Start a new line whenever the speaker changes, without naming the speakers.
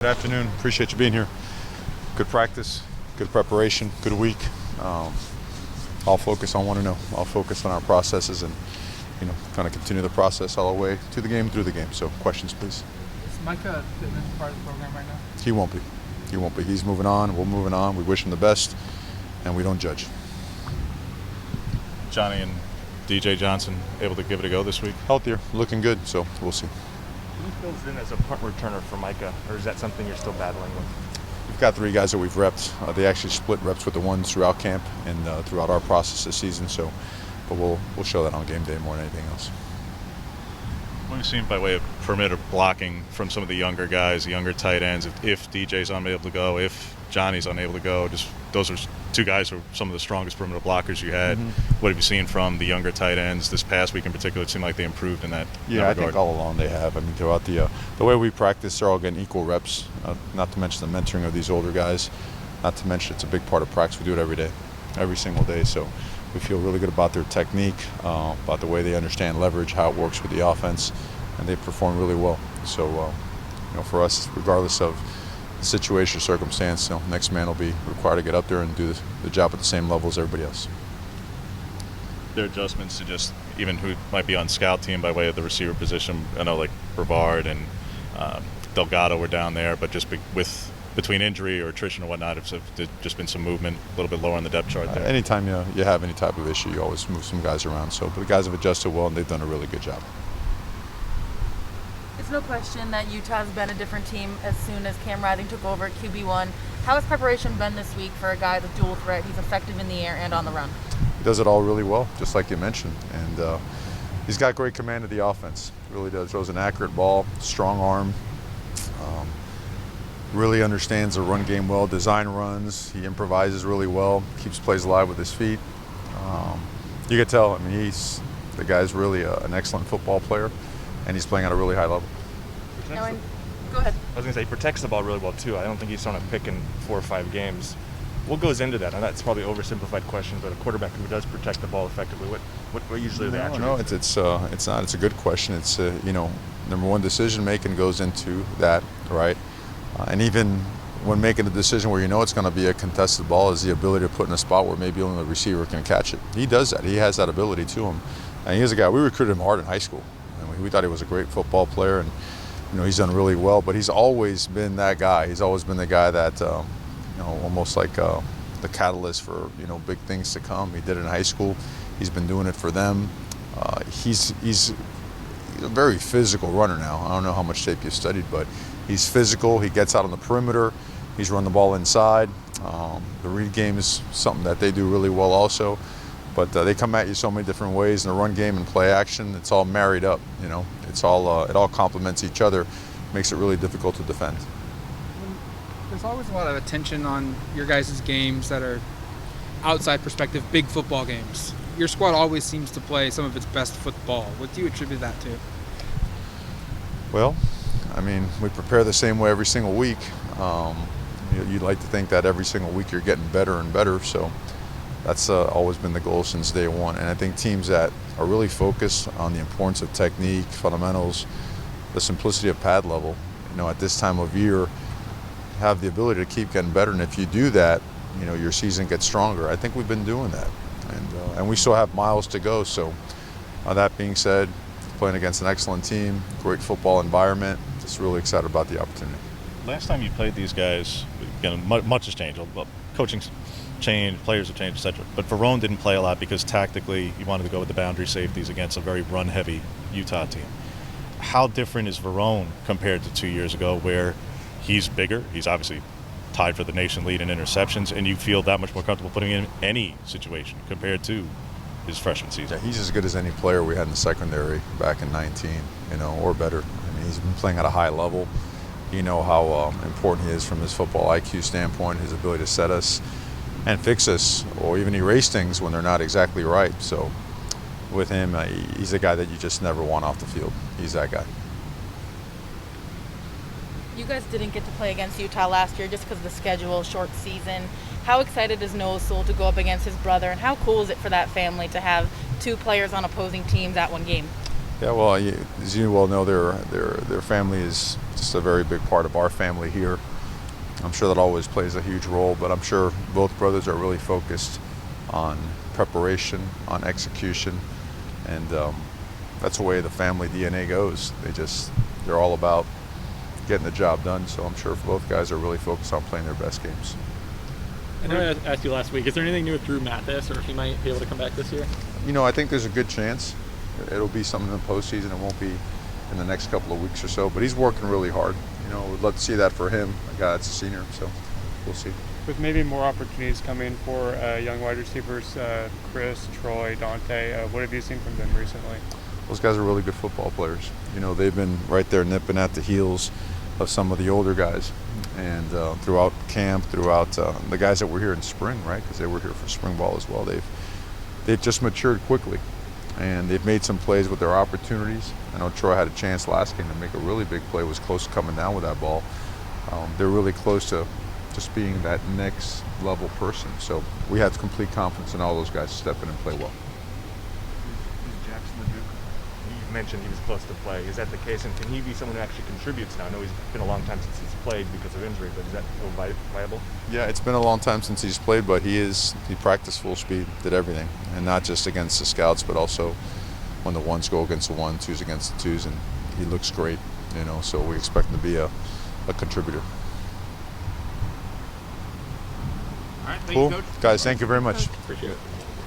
Good afternoon. Appreciate you being here. Good practice, good preparation, good week. I'll focus on 1-0. I'll focus on our processes and, kind of continue the process all the way to the game, through the game. So questions, please.
Is Mycah Pittman part of the program right now?
He won't be. He won't be. He's moving on. We're moving on. We wish him the best, and we don't judge.
Johnny and DJ Johnson able to give it a go this week?
Healthier, looking good, so we'll see.
Who fills in as a punt returner for Mycah, or is that something you're still battling with?
We've got 3 guys that we've repped. They actually split reps with the ones throughout camp and throughout our process this season. But we'll show that on game day more than anything else.
What have you seen by way of perimeter blocking from some of the younger guys, the younger tight ends? If DJ's unable to go, if Johnny's unable to go, just those are 2 guys who are some of the strongest perimeter blockers you had. What have you seen from the younger tight ends this past week in particular? It seemed like they improved in that.
Yeah, I think all along they have. I mean, throughout the way we practice, they're all getting equal reps. Not to mention the mentoring of these older guys. Not to mention it's a big part of practice. We do it every day, every single day. So we feel really good about their technique, about the way they understand leverage, how it works with the offense, and they perform really well. So, for us, regardless of the situation or circumstance, next man will be required to get up there and do the job at the same level as everybody else.
Their adjustments to just even who might be on scout team by way of the receiver position. I know like Brevard and Delgado were down there, but just between injury or attrition or whatnot, there's just been some movement a little bit lower on the depth chart there.
Anytime you have any type of issue, you always move some guys around. But the guys have adjusted well, and they've done a really good job.
It's no question that Utah's been a different team as soon as Cam Rising took over at QB1. How has preparation been this week for a guy with dual threat? He's effective in the air and on the run.
He does it all really well, just like you mentioned. And he's got great command of the offense. Really does. Throws an accurate ball, strong arm. Really understands the run game well, design runs. He improvises really well, keeps plays alive with his feet. You can tell, the guy's really an excellent football player, and he's playing at a really high level.
Go ahead.
I was going to say, he protects the ball really well, too. I don't think he's thrown a pick in 4 or 5 games. What goes into that? And that's probably an oversimplified question, but a quarterback who does protect the ball effectively, what usually are the attributes?
No, it's not. It's a good question. It's, number one, decision making goes into that, right? And even when making a decision where it's going to be a contested ball, is the ability to put in a spot where maybe only the receiver can catch it. He does that. He has that ability to him. And he's a guy, we recruited him hard in high school. We thought he was a great football player, and he's done really well. But he's always been that guy. He's always been the guy that, almost like the catalyst for big things to come. He did it in high school. He's been doing it for them. He's a very physical runner now. I don't know how much tape you've studied, but he's physical. He gets out on the perimeter. He's run the ball inside. The read game is something that they do really well also. But they come at you so many different ways in the run game and play action. It's all married up. It's all it all complements each other. Makes it really difficult to defend.
There's always a lot of attention on your guys' games that are outside perspective, big football games. Your squad always seems to play some of its best football. What do you attribute that to?
Well, we prepare the same way every single week. You'd like to think that every single week you're getting better and better. So that's always been the goal since day one. And I think teams that are really focused on the importance of technique, fundamentals, the simplicity of pad level, at this time of year, have the ability to keep getting better. And if you do that, your season gets stronger. I think we've been doing that. And we still have miles to go. So that being said, playing against an excellent team, great football environment, just really excited about the opportunity.
Last time you played these guys, again, much has changed. Coaching's changed, players have changed, etc. But Verone didn't play a lot because tactically he wanted to go with the boundary safeties against a very run-heavy Utah team. How different is Verone compared to 2 years ago, where he's bigger, he's obviously tied for the nation lead in interceptions, and you feel that much more comfortable putting him in any situation compared to his freshman season?
Yeah, he's as good as any player we had in the secondary back in 19, or better. He's been playing at a high level. You know how important he is from his football IQ standpoint, his ability to set us and fix us, or even erase things when they're not exactly right. So with him, he's a guy that you just never want off the field. He's that guy.
You guys didn't get to play against Utah last year just because of the schedule, short season. How excited is Noah Sewell to go up against his brother, and how cool is it for that family to have 2 players on opposing teams at one game?
Yeah, well, as you well know, their family is just a very big part of our family here. I'm sure that always plays a huge role, but I'm sure both brothers are really focused on preparation, on execution, and that's the way the family DNA goes. They're all about getting the job done. So I'm sure both guys are really focused on playing their best games.
I know I asked you last week, is there anything new with Drew Mathis, or if he might be able to come back this year?
I think there's a good chance. It'll be something in the postseason. It won't be in the next couple of weeks or so, but he's working really hard. We'd love to see that for him, a guy that's a senior, so we'll see.
With maybe more opportunities coming for young wide receivers, Chris, Troy, Dante, what have you seen from them recently?
Those guys are really good football players. They've been right there nipping at the heels of some of the older guys. And throughout camp, throughout the guys that were here in spring, right, because they were here for spring ball as well, they've just matured quickly. And they've made some plays with their opportunities. I know Troy had a chance last game to make a really big play, was close to coming down with that ball. They're really close to just being that next level person. So we have complete confidence in all those guys to step in and play well.
Jackson the Duke, you mentioned he was close to play. Is that the case? And can he be someone who actually contributes now? I know he's been a long time since he's played because of injury, but is that still viable?
Yeah, it's been a long time since he's played, but he practiced full speed, did everything. And not just against the scouts, but also when the ones go against the one, twos against the twos, and he looks great, so we expect him to be a contributor.
All right, thank
Cool.
you, Coach.
Guys, thank you very much.
Appreciate it.